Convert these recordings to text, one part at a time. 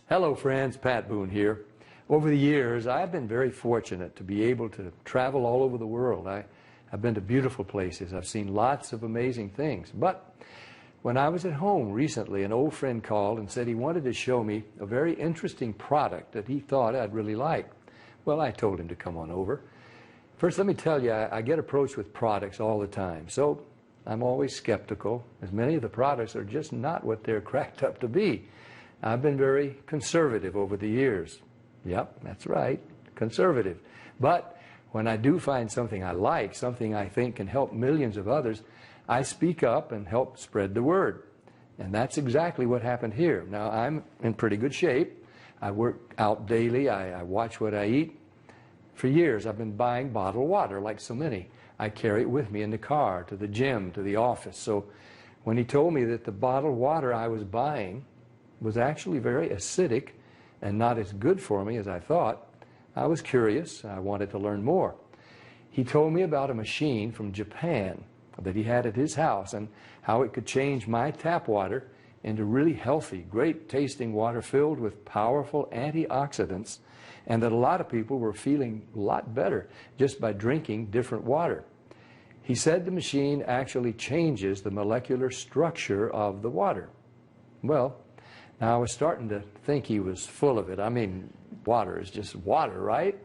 Hello friends, Pat Boone here. Over the years, I've been very fortunate to be able to travel all over the world. I've been to beautiful places. I've seen lots of amazing things. But when I was at home recently, an old friend called and said he wanted to show me a very interesting product that he thought I'd really like. Well, I told him to come on over. First, let me tell you, I get approached with products all the time. So I'm always skeptical, as many of the products are just not what they're cracked up to be. I've been very conservative over the years. Yep, that's right, conservative. But when I do find something I like, something I think can help millions of others, I speak up and help spread the word. And that's exactly what happened here. Now, I'm in pretty good shape. I work out daily. I watch what I eat. For years, I've been buying bottled water, like so many. I carry it with me in the car, to the gym, to the office. So when he told me that the bottled water I was buying was actually very acidic and not as good for me as I thought, I was curious. I wanted to learn more. He told me about a machine from Japan that he had at his house and how it could change my tap water into really healthy, great tasting water filled with powerful antioxidants, and that a lot of people were feeling a lot better just by drinking different water. He said the machine actually changes the molecular structure of the water. Well, now I was starting to think he was full of it. I mean, water is just water, right?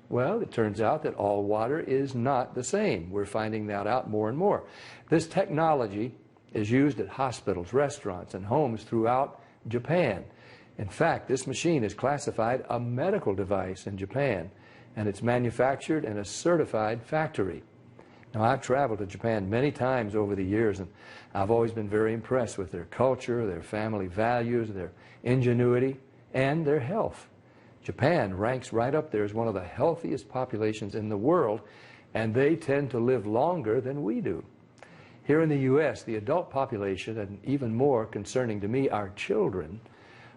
Well, it turns out that all water is not the same. We're finding that out more and more. This technology is used at hospitals, restaurants, and homes throughout Japan. In fact, this machine is classified a medical device in Japan, and it's manufactured in a certified factory. Now, I've traveled to Japan many times over the years, and I've always been very impressed with their culture, their family values, their ingenuity, and their health. Japan ranks right up there as one of the healthiest populations in the world, and they tend to live longer than we do. Here in the U.S., the adult population, and even more concerning to me, our children,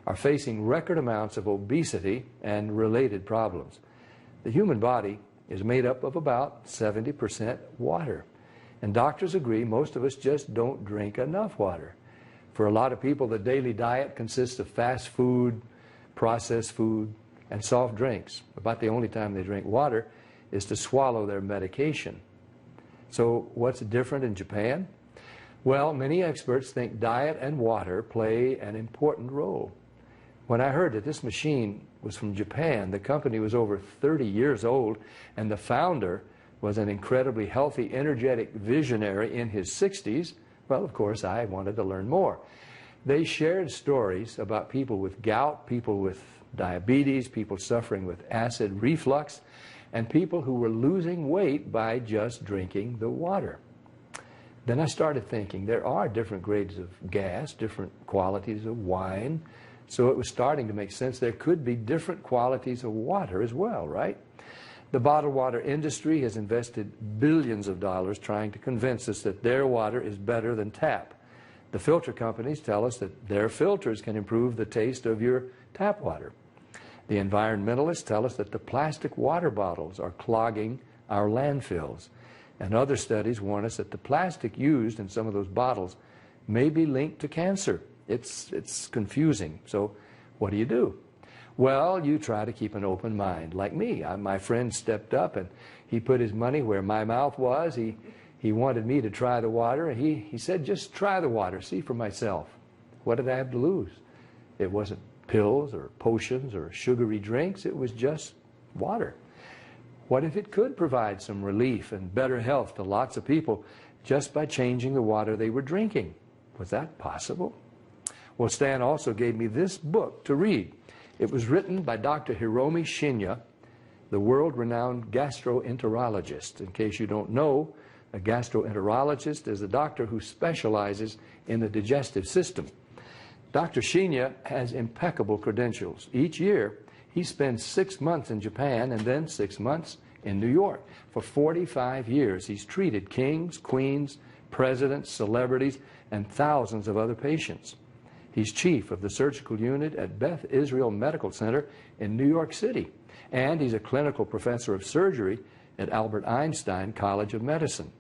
are facing record amounts of obesity and related problems. The human body is made up of about 70% water. And doctors agree most of us just don't drink enough water. For a lot of people, the daily diet consists of fast food, processed food, and soft drinks. About the only time they drink water is to swallow their medication. So what's different in Japan? Well, many experts think diet and water play an important role. When I heard that this machine was from Japan, the company was over 30 years old, and the founder was an incredibly healthy, energetic visionary in his 60s, well, of course, I wanted to learn more. They shared stories about people with gout, people with diabetes, people suffering with acid reflux, and people who were losing weight by just drinking the water. Then I started thinking there are different grades of gas, different qualities of wine, so it was starting to make sense there could be different qualities of water as well, right? The bottled water industry has invested billions of dollars trying to convince us that their water is better than tap. The filter companies tell us that their filters can improve the taste of your tap water. The environmentalists tell us that the plastic water bottles are clogging our landfills. And other studies warn us that the plastic used in some of those bottles may be linked to cancer. It's confusing. So what do? Well, you try to keep an open mind. Like me, my friend stepped up and he put his money where my mouth was. He wanted me to try the water. And he said, just try the water, see for myself. What did I have to lose? It wasn't pills or potions or sugary drinks. It was just water. What if it could provide some relief and better health to lots of people just by changing the water they were drinking? Was that possible? Well, Stan also gave me this book to read. It was written by Dr. Hiromi Shinya, the world-renowned gastroenterologist. In case you don't know, a gastroenterologist is a doctor who specializes in the digestive system. Dr. Shinya has impeccable credentials. Each year, he spends 6 months in Japan and then 6 months in New York. For 45 years, he's treated kings, queens, presidents, celebrities, and thousands of other patients. He's chief of the surgical unit at Beth Israel Medical Center in New York City. And he's a clinical professor of surgery at Albert Einstein College of Medicine.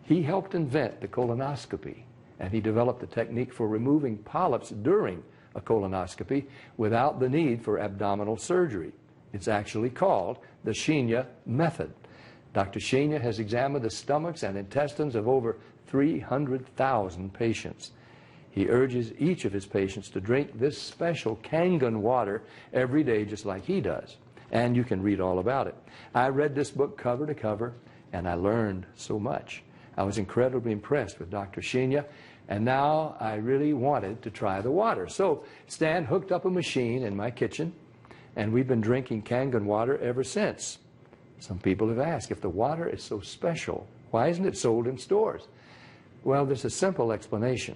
He helped invent the colonoscopy, and he developed a technique for removing polyps during a colonoscopy without the need for abdominal surgery. It's actually called the Shinya method. Dr. Shinya has examined the stomachs and intestines of over 300,000 patients. He urges each of his patients to drink this special Kangen water every day just like he does. And you can read all about it. I read this book cover to cover, and I learned so much. I was incredibly impressed with Dr. Shinya, and now I really wanted to try the water. So Stan hooked up a machine in my kitchen, and we've been drinking Kangen water ever since. Some people have asked, if the water is so special, why isn't it sold in stores? Well, there's a simple explanation.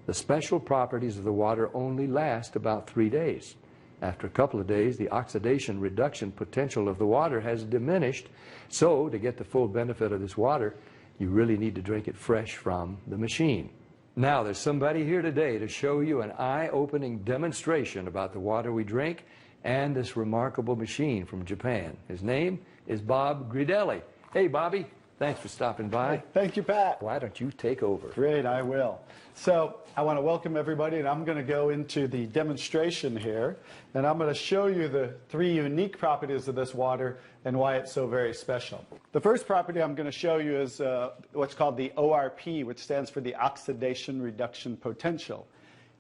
The special properties of the water only last about 3 days. After a couple of days, the oxidation reduction potential of the water has diminished. So, to get the full benefit of this water, you really need to drink it fresh from the machine. Now, there's somebody here today to show you an eye-opening demonstration about the water we drink and this remarkable machine from Japan. His name is Bob Gridelli. Hey, Bobby. Thanks for stopping by. Thank you, Pat. Why don't you take over? Great, I will. So I want to welcome everybody, and I'm going to go into the demonstration here, and I'm going to show you the 3 unique properties of this water and why it's so very special. The first property I'm going to show you is what's called the ORP, which stands for the oxidation reduction potential.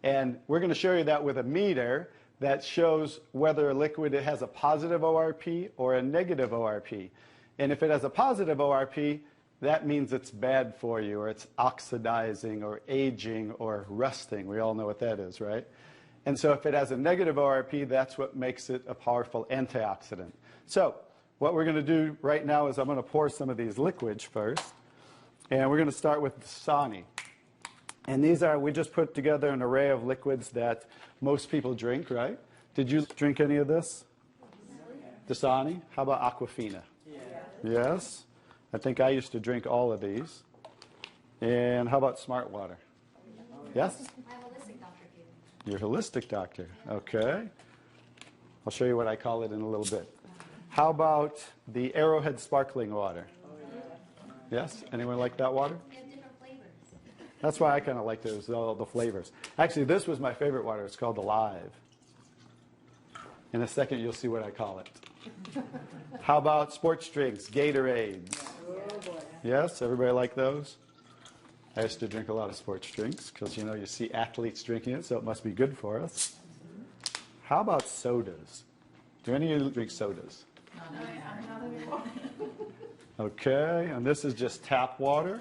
And we're going to show you that with a meter that shows whether a liquid has a positive ORP or a negative ORP. And if it has a positive ORP, that means it's bad for you, or it's oxidizing, or aging, or rusting. We all know what that is, right? And so if it has a negative ORP, that's what makes it a powerful antioxidant. So what we're going to do right now is I'm going to pour some of these liquids first. And we're going to start with Dasani. And these are, we just put together an array of liquids that most people drink, right? Did you drink any of this? Dasani? How about Aquafina? Yes. I think I used to drink all of these. And how about Smart Water? Yes? I'm a holistic doctor, too. You're a holistic doctor. Okay. I'll show you what I call it in a little bit. How about the Arrowhead Sparkling Water? Yes? Anyone like that water? We have different flavors. That's why I kind of liked it, was all the flavors. Actually, this was my favorite water. It's called Alive. In a second, you'll see what I call it. How about sports drinks, Gatorades? Yes, everybody like those? I used to drink a lot of sports drinks because, you know, you see athletes drinking it, so it must be good for us. How about sodas? Do any of you drink sodas? Okay, and this is just tap water.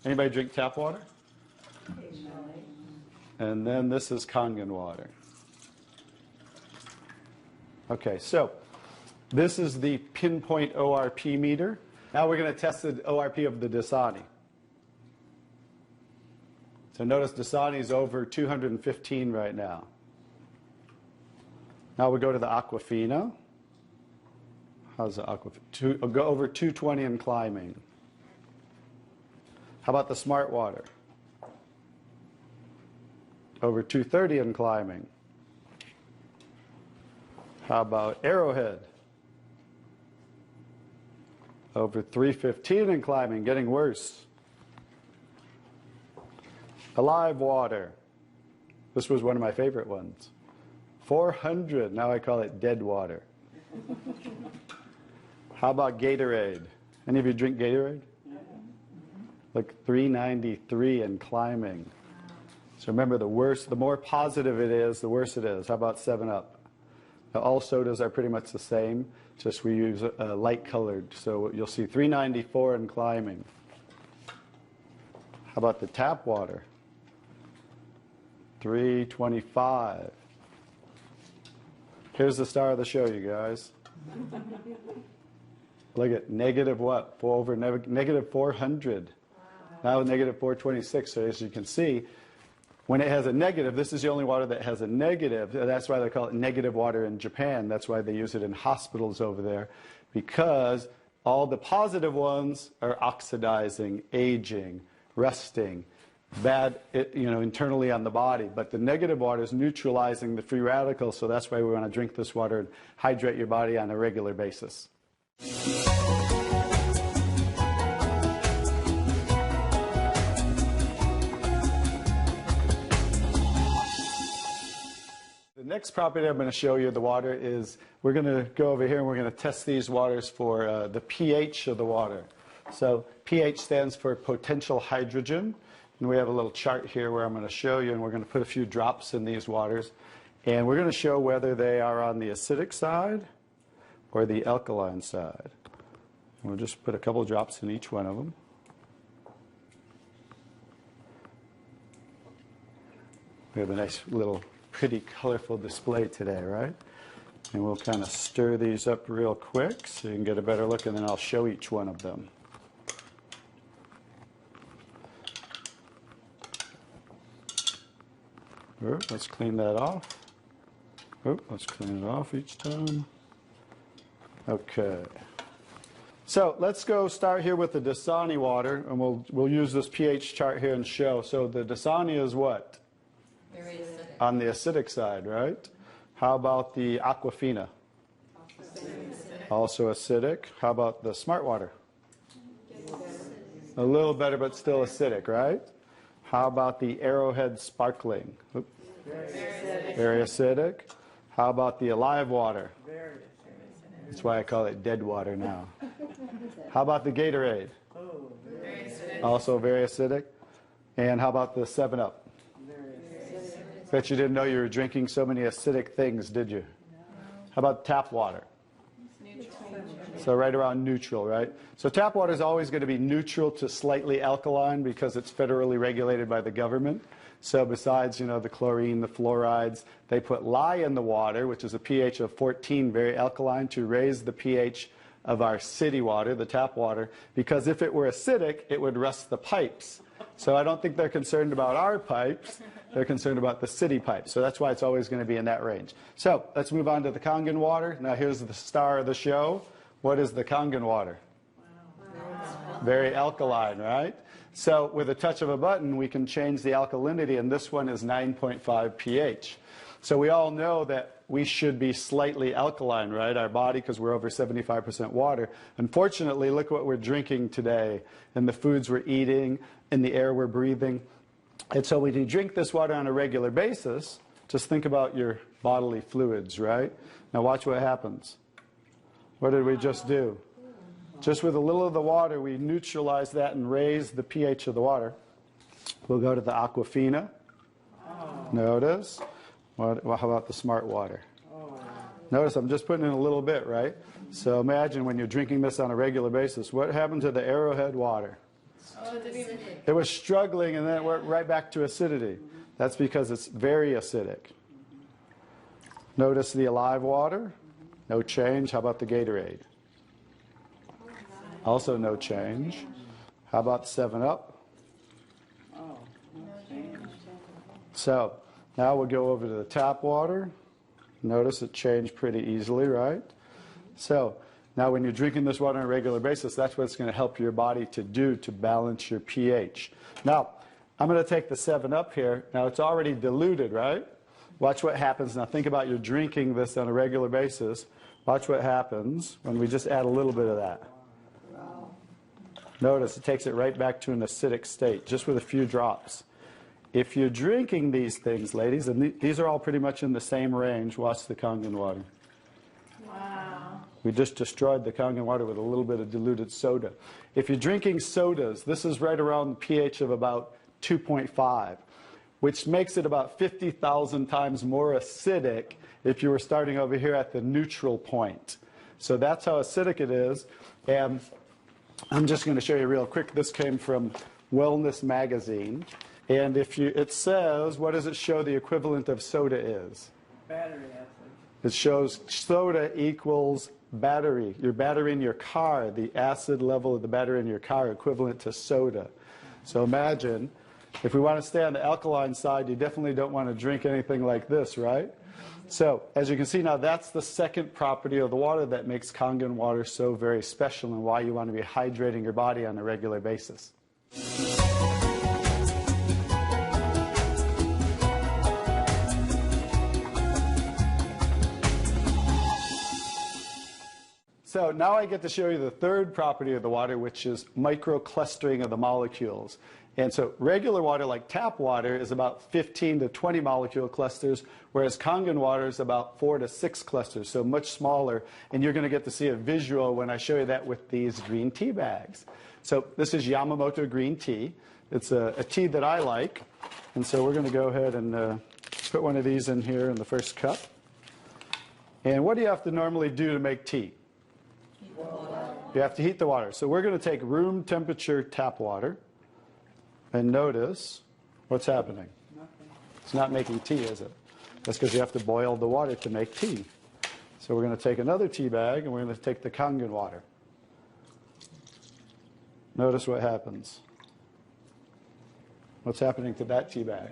Anybody drink tap water? And then this is Kangen water. Okay, so this is the pinpoint ORP meter. Now we're going to test the ORP of the Dasani. So notice Dasani is over 215 right now. Now we go to the Aquafina. How's the Aquafina? Go over 220 and climbing. How about the Smart Water? Over 230 and climbing. How about Arrowhead? Over 315 and climbing, getting worse. Alive Water. This was one of my favorite ones. 400, now I call it dead water. How about Gatorade? Any of you drink Gatorade? Look, 393 and climbing. So remember, the worse, the more positive it is, the worse it is. How about 7-Up? Now, all sodas are pretty much the same, just we use light colored. So you'll see 394 and climbing. How about the tap water? 325. Here's the star of the show, you guys. Look at negative what? Over negative 400. Now negative 426. So as you can see, when it has a negative, this is the only water that has a negative. That's why they call it negative water in Japan. That's why they use it in hospitals over there, because all the positive ones are oxidizing, aging, rusting, bad, internally on the body. But the negative water is neutralizing the free radicals, so that's why we want to drink this water and hydrate your body on a regular basis. next property I'm going to show you of the water is we're going to go over here and we're going to test these waters for the pH of the water. So pH stands for potential hydrogen. And we have a little chart here where I'm going to show you, and we're going to put a few drops in these waters. And we're going to show whether they are on the acidic side or the alkaline side. We'll just put a couple of drops in each one of them. We have a nice little pretty colorful display today, right? And we'll kind of stir these up real quick so you can get a better look, and then I'll show each one of them. Let's clean that off. Let's clean it off each time. Okay. So let's go start here with the Dasani water, and we'll use this pH chart here and show. So the Dasani is what? Very acidic. On the acidic side, right? How about the Aquafina? Also acidic. How about the Smart Water? A little better, but still acidic, right? How about the Arrowhead Sparkling? Oops. Very acidic. How about the Alive Water? That's why I call it dead water now. How about the Gatorade? Also very acidic. And how about the 7-Up? Bet you didn't know you were drinking so many acidic things, did you? How about tap water? So right around neutral, right? So tap water is always going to be neutral to slightly alkaline because it's federally regulated by the government. So besides, the chlorine, the fluorides, they put lye in the water, which is a pH of 14, very alkaline, to raise the pH of our city water, the tap water, because if it were acidic, it would rust the pipes. So I don't think they're concerned about our pipes. They're concerned about the city pipes. So that's why it's always going to be in that range. So let's move on to the Kangen water. Now here's the star of the show. What is the Kangen water? Very alkaline, right? So with a touch of a button, we can change the alkalinity, and this one is 9.5 pH. So we all know that we should be slightly alkaline, right? Our body, because we're over 75% water. Unfortunately, look what we're drinking today, and the foods we're eating, and the air we're breathing. And so when you drink this water on a regular basis, just think about your bodily fluids, right? Now watch what happens. What did we just do? Just with a little of the water, we neutralize that and raise the pH of the water. We'll go to the Aquafina. Notice. How about the Smart Water? Notice I'm just putting in a little bit, right? So imagine when you're drinking this on a regular basis, what happened to the Arrowhead water? It was struggling, and then it went right back to acidity. That's because it's very acidic. Notice the Alive Water. No change. How about the Gatorade? Also no change. How about 7-Up? So now we'll go over to the tap water. Notice it changed pretty easily, right? So now when you're drinking this water on a regular basis, that's what it's going to help your body to do to balance your pH. Now, I'm going to take the 7-Up here. Now it's already diluted, right? Watch what happens. Now think about you're drinking this on a regular basis. Watch what happens when we just add a little bit of that. Notice it takes it right back to an acidic state, just with a few drops. If you're drinking these things, ladies, and these are all pretty much in the same range, watch the Kangen water. Wow. We just destroyed the Kangen water with a little bit of diluted soda. If you're drinking sodas, this is right around the pH of about 2.5, which makes it about 50,000 times more acidic if you were starting over here at the neutral point. So that's how acidic it is. And I'm just going to show you real quick. This came from Wellness Magazine. And it says, what does it show the equivalent of soda is? Battery acid. It shows soda equals battery. Your battery in your car, the acid level of the battery in your car equivalent to soda. So imagine, if we want to stay on the alkaline side, you definitely don't want to drink anything like this, right? So, as you can see now, that's the second property of the water that makes Kangen water so very special and why you want to be hydrating your body on a regular basis. So now I get to show you the third property of the water, which is microclustering of the molecules. And so regular water, like tap water, is about 15 to 20 molecule clusters, whereas Kangen water is about 4 to 6 clusters, so much smaller. And you're going to get to see a visual when I show you that with these green tea bags. So this is Yamamoto green tea. It's a tea that I like. And so we're going to go ahead and put one of these in here in the first cup. And what do you have to normally do to make tea? Heat the water. You have to heat the water. So we're going to take room temperature tap water. And notice what's happening. It's not making tea, is it? That's because you have to boil the water to make tea. So we're going to take another tea bag and we're going to take the Kangen water. Notice what happens. What's happening to that tea bag?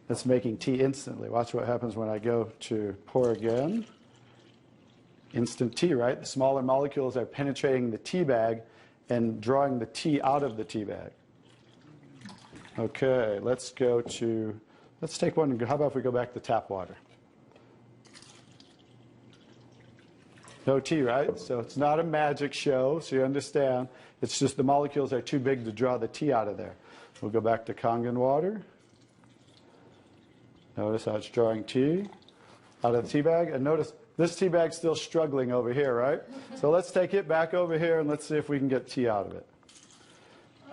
It's making tea instantly. Watch what happens when I go to pour again. Instant tea, right? The smaller molecules are penetrating the tea bag and drawing the tea out of the tea bag. Okay, let's take one. How about if we go back to tap water? No tea, right? So it's not a magic show, so you understand. It's just the molecules are too big to draw the tea out of there. We'll go back to Kangen water. Notice how it's drawing tea out of the tea bag. And notice this tea bag's still struggling over here, right? So let's take it back over here and let's see if we can get tea out of it.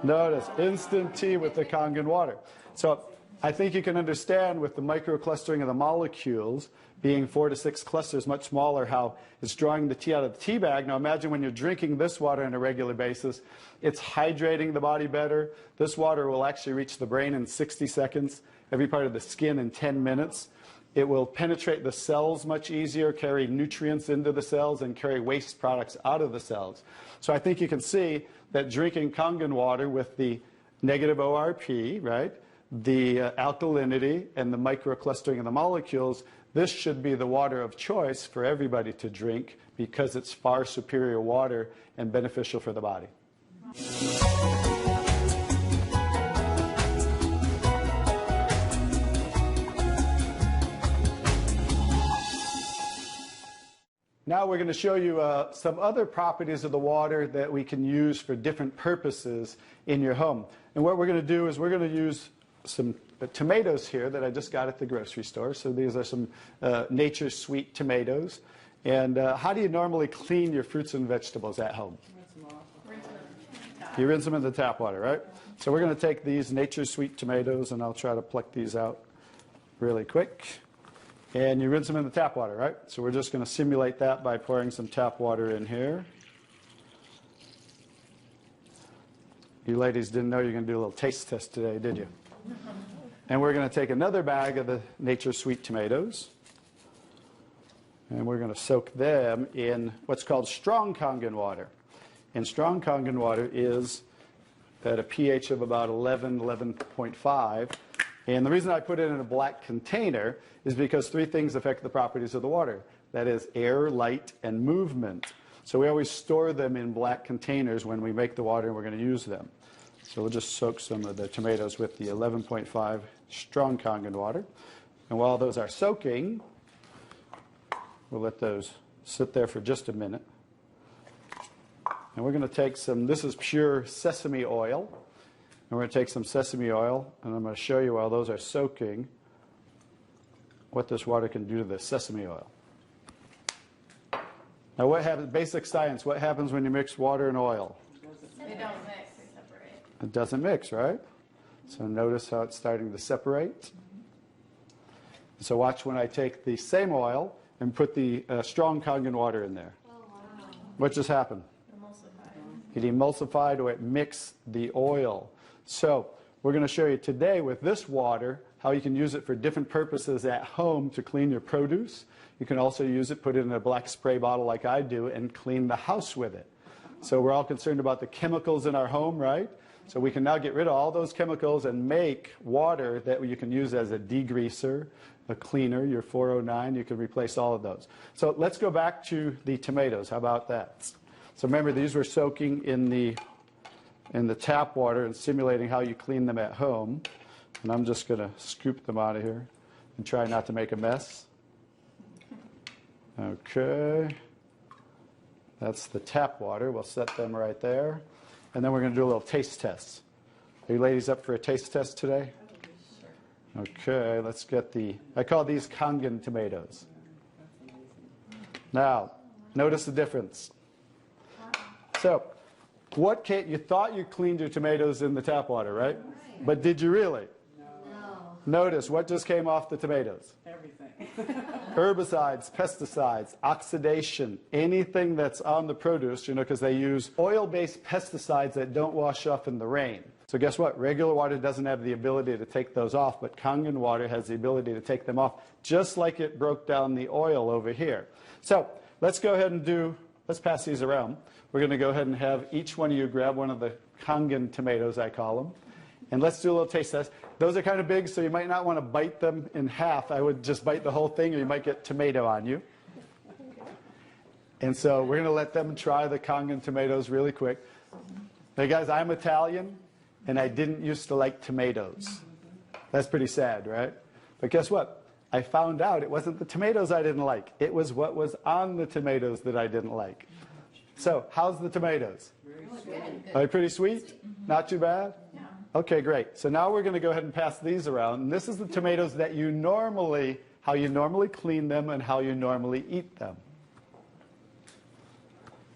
Notice, instant tea with the Kangen water. So I think you can understand with the microclustering of the molecules being 4 to 6 clusters, much smaller, how it's drawing the tea out of the tea bag. Now imagine when you're drinking this water on a regular basis, it's hydrating the body better. This water will actually reach the brain in 60 seconds, every part of the skin in 10 minutes. It will penetrate the cells much easier, carry nutrients into the cells, and carry waste products out of the cells. So I think you can see that drinking Kangen water with the negative ORP, right, the alkalinity and the microclustering of the molecules, this should be the water of choice for everybody to drink because it's far superior water and beneficial for the body. Now we're going to show you some other properties of the water that we can use for different purposes in your home. And what we're going to do is we're going to use some tomatoes here that I just got at the grocery store. So these are some Nature's Sweet tomatoes. And how do you normally clean your fruits and vegetables at home? You rinse them in the tap water, right? So we're going to take these Nature's Sweet tomatoes, and I'll try to pluck these out really quick. And you rinse them in the tap water, right? So we're just going to simulate that by pouring some tap water in here. You ladies didn't know you were going to do a little taste test today, did you? And we're going to take another bag of the Nature's Sweet tomatoes. And we're going to soak them in what's called strong Kangen water. And strong Kangen water is at a pH of about 11, 11.5. And the reason I put it in a black container is because 3 things affect the properties of the water. That is air, light, and movement. So we always store them in black containers when we make the water and we're going to use them. So we'll just soak some of the tomatoes with the 11.5 strong Kangen water. And while those are soaking, we'll let those sit there for just a minute. And we're going to take some, this is pure sesame oil. And we're going to take some sesame oil, and I'm going to show you while those are soaking what this water can do to the sesame oil. Now what happens, basic science, what happens when you mix water and oil? They don't mix, they separate. It doesn't mix, right? So notice how it's starting to separate. So watch when I take the same oil and put the strong Kangen water in there. Oh, wow. What just happened? Emulsified. It emulsified or it mixed the oil. So we're going to show you today with this water how you can use it for different purposes at home to clean your produce. You can also use it, put it in a black spray bottle like I do, and clean the house with it. So we're all concerned about the chemicals in our home, right? So we can now get rid of all those chemicals and make water that you can use as a degreaser, a cleaner, your 409. You can replace all of those. So let's go back to the tomatoes. How about that? So remember, these were soaking in the tap water and simulating how you clean them at home. And I'm just going to scoop them out of here and try not to make a mess. Okay. That's the tap water. We'll set them right there. And then we're going to do a little taste test. Are you ladies up for a taste test today? Okay, let's get I call these Kangen tomatoes. Now, notice the difference. So, you thought you cleaned your tomatoes in the tap water, right? But did you really? No. Notice what just came off the tomatoes. Everything. Herbicides, pesticides, oxidation, anything that's on the produce, because they use oil-based pesticides that don't wash off in the rain. So guess what? Regular water doesn't have the ability to take those off, but Kangen water has the ability to take them off, just like it broke down the oil over here. So let's go ahead and let's pass these around. We're going to go ahead and have each one of you grab one of the Kangen tomatoes, I call them. And let's do a little taste test. Those are kind of big, so you might not want to bite them in half. I would just bite the whole thing, or you might get tomato on you. And so we're going to let them try the Kangen tomatoes really quick. Hey guys, I'm Italian, and I didn't used to like tomatoes. That's pretty sad, right? But guess what? I found out it wasn't the tomatoes I didn't like. It was what was on the tomatoes that I didn't like. So, how's the tomatoes? Are they pretty sweet? Not too bad? Yeah. Okay, great. So now we're going to go ahead and pass these around. And this is the tomatoes that how you normally clean them and how you normally eat them.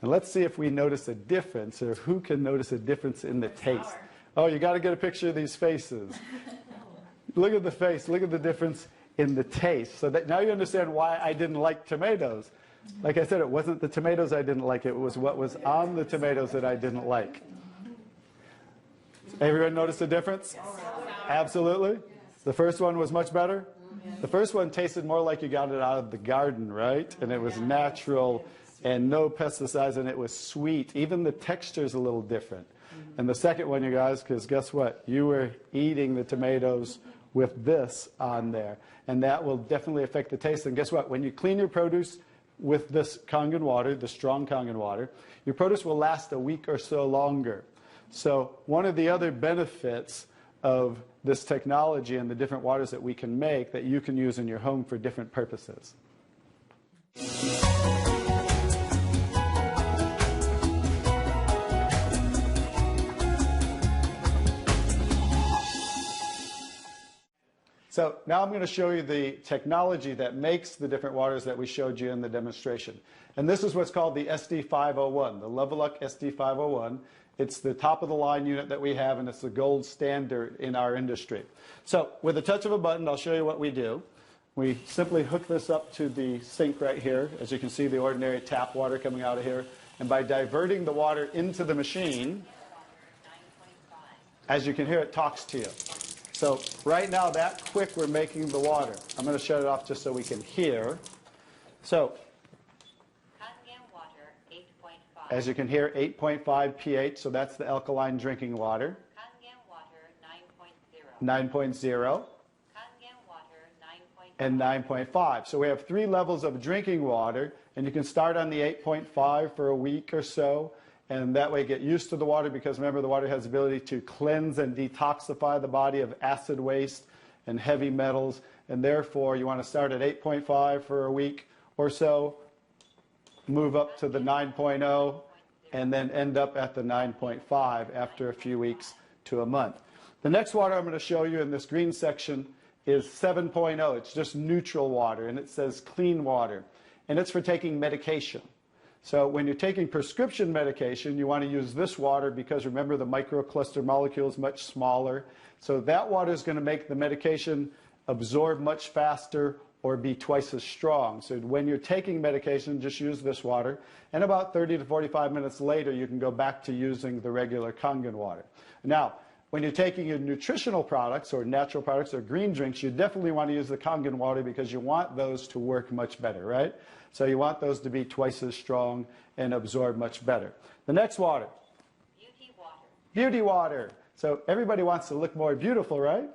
And let's see if we notice a difference, or who can notice a difference in the taste. Oh, you got to get a picture of these faces. Look at the face. Look at the difference in the taste. So that now you understand why I didn't like tomatoes. Like I said, it wasn't the tomatoes I didn't like. It was what was on the tomatoes that I didn't like. Everyone notice the difference? Absolutely. The first one was much better. The first one tasted more like you got it out of the garden, right? And it was natural and no pesticides, and it was sweet. Even the texture is a little different. And the second one, you guys, because guess what? You were eating the tomatoes with this on there. And that will definitely affect the taste. And guess what? When you clean your produce with this Kangen water, the strong Kangen water, your produce will last a week or so longer. So one of the other benefits of this technology and the different waters that we can make that you can use in your home for different purposes. So now I'm going to show you the technology that makes the different waters that we showed you in the demonstration. And this is what's called the SD501, the Leveluck SD501. It's the top of the line unit that we have, and it's the gold standard in our industry. So with a touch of a button, I'll show you what we do. We simply hook this up to the sink right here. As you can see, the ordinary tap water coming out of here. And by diverting the water into the machine, as you can hear, it talks to you. So right now, that quick, we're making the water. I'm going to shut it off just so we can hear. So as you can hear, 8.5 pH, so that's the alkaline drinking water. 9.0. And 9.5. So we have 3 levels of drinking water, and you can start on the 8.5 for a week or so, and that way get used to the water, because remember, the water has the ability to cleanse and detoxify the body of acid waste and heavy metals, and therefore you want to start at 8.5 for a week or so, move up to the 9.0, and then end up at the 9.5 after a few weeks to a month. The next water I'm going to show you in this green section is 7.0. It's just neutral water, and it says clean water, and it's for taking medication. So when you're taking prescription medication, you want to use this water because remember, the microcluster molecule is much smaller. So that water is going to make the medication absorb much faster or be twice as strong. So when you're taking medication, just use this water. And about 30 to 45 minutes later, you can go back to using the regular Kangen water. Now, when you're taking your nutritional products or natural products or green drinks, you definitely want to use the Kangen water because you want those to work much better, right? So you want those to be twice as strong and absorb much better. The next water. Beauty water. Beauty water. So everybody wants to look more beautiful, right?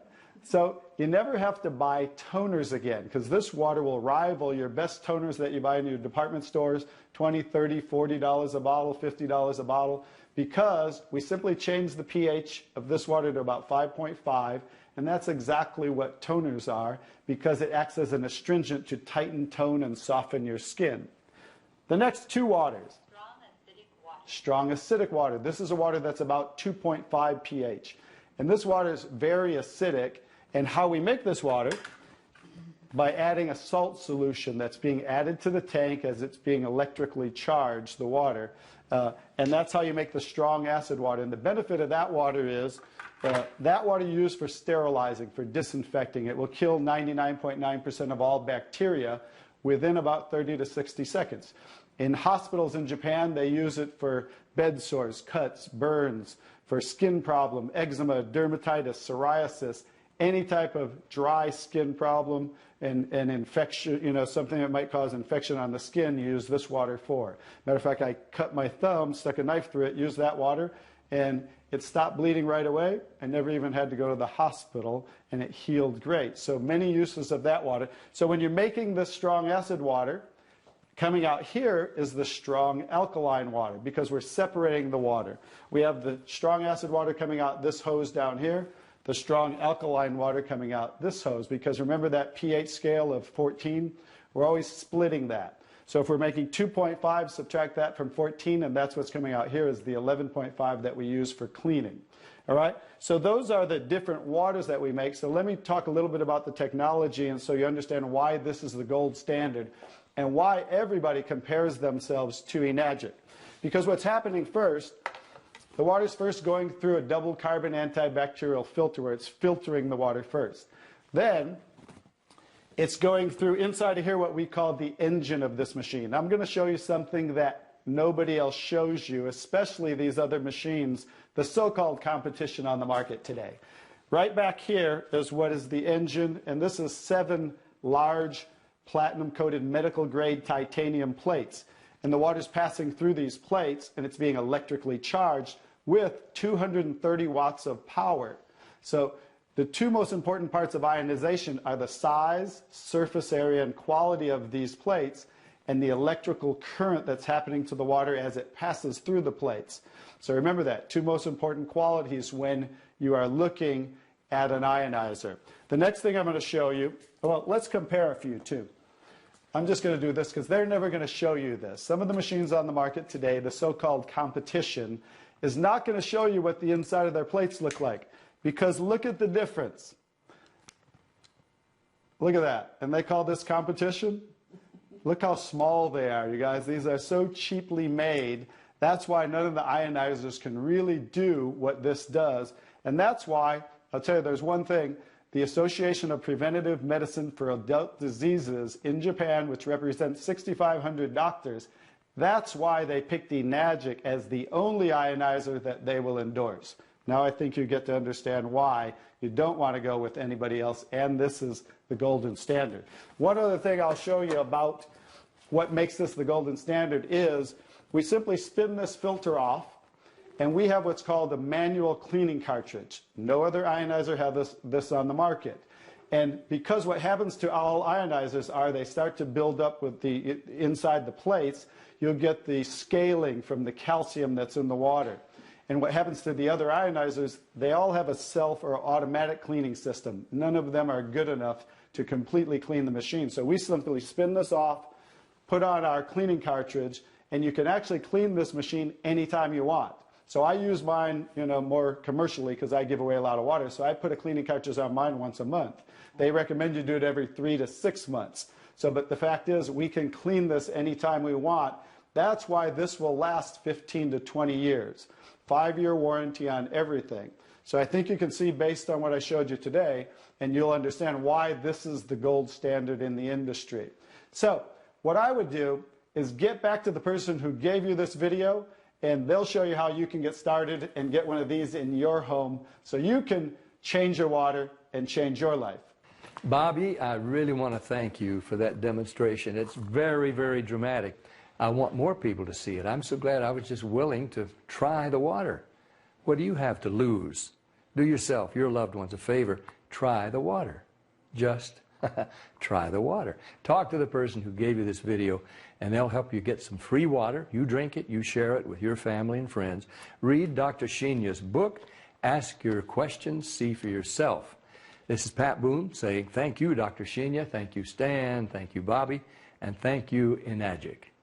So you never have to buy toners again, because this water will rival your best toners that you buy in your department stores, $20, $30, $40 a bottle, $50 a bottle, because we simply change the pH of this water to about 5.5, and that's exactly what toners are, because it acts as an astringent to tighten, tone, and soften your skin. The next 2 waters. Strong acidic water. Strong acidic water. This is a water that's about 2.5 pH. And this water is very acidic. And how we make this water? By adding a salt solution that's being added to the tank as it's being electrically charged, the water. And that's how you make the strong acid water. And the benefit of that water is that water you use for sterilizing, for disinfecting. It will kill 99.9% of all bacteria within about 30 to 60 seconds. In hospitals in Japan, they use it for bed sores, cuts, burns, for skin problem, eczema, dermatitis, psoriasis, any type of dry skin problem and infection, you know, something that might cause infection on the skin, you use this water for. Matter of fact, I cut my thumb, stuck a knife through it, used that water, and it stopped bleeding right away. I never even had to go to the hospital, and it healed great. So many uses of that water. So when you're making this strong acid water, coming out here is the strong alkaline water because we're separating the water. We have the strong acid water coming out this hose down here, the strong alkaline water coming out this hose, because remember that pH scale of 14? We're always splitting that. So if we're making 2.5, subtract that from 14, and that's what's coming out here is the 11.5 that we use for cleaning. All right? So those are the different waters that we make. So let me talk a little bit about the technology, and so you understand why this is the gold standard and why everybody compares themselves to Enagic. Because what's happening first, the water's first going through a double carbon antibacterial filter where it's filtering the water first. Then it's going through inside of here what we call the engine of this machine. I'm going to show you something that nobody else shows you, especially these other machines, the so-called competition on the market today. Right back here is what is the engine, and this is 7 large platinum-coated medical-grade titanium plates. And the water's passing through these plates, and it's being electrically charged with 230 watts of power. So the two most important parts of ionization are the size, surface area, and quality of these plates, and the electrical current that's happening to the water as it passes through the plates. So remember that, two most important qualities when you are looking at an ionizer. The next thing I'm going to show you, well, let's compare a few too. I'm just going to do this because they're never going to show you this. Some of the machines on the market today, the so-called competition, is not going to show you what the inside of their plates look like. Because look at the difference. Look at that. And they call this competition? Look how small they are, you guys. These are so cheaply made. That's why none of the ionizers can really do what this does. And that's why, I'll tell you, there's one thing. The Association of Preventive Medicine for Adult Diseases in Japan, which represents 6,500 doctors, that's why they picked Enagic as the only ionizer that they will endorse. Now I think you get to understand why you don't want to go with anybody else, and this is the golden standard. One other thing I'll show you about what makes this the golden standard is we simply spin this filter off, and we have what's called a manual cleaning cartridge. No other ionizer has this on the market. And because what happens to all ionizers are they start to build up with the inside the plates, you'll get the scaling from the calcium that's in the water. And what happens to the other ionizers, they all have a self or automatic cleaning system. None of them are good enough to completely clean the machine. So we simply spin this off, put on our cleaning cartridge, and you can actually clean this machine anytime you want. So I use mine, more commercially because I give away a lot of water. So I put a cleaning cartridge on mine once a month. They recommend you do it every 3 to 6 months. But the fact is, we can clean this anytime we want. That's why this will last 15 to 20 years. 5-year warranty on everything. So I think you can see based on what I showed you today, and you'll understand why this is the gold standard in the industry. So what I would do is get back to the person who gave you this video, and they'll show you how you can get started and get one of these in your home so you can change your water and change your life. Bobby, I really want to thank you for that demonstration. It's very, very dramatic. I want more people to see it. I'm so glad I was just willing to try the water. What do you have to lose? Do yourself, your loved ones a favor. Try the water. Just try the water. Talk to the person who gave you this video, and they'll help you get some free water. You drink it, you share it with your family and friends. Read Dr. Sheenya's book. Ask your questions, see for yourself. This is Pat Boone saying thank you, Dr. Sheenya. Thank you, Stan. Thank you, Bobby. And thank you, Enagic.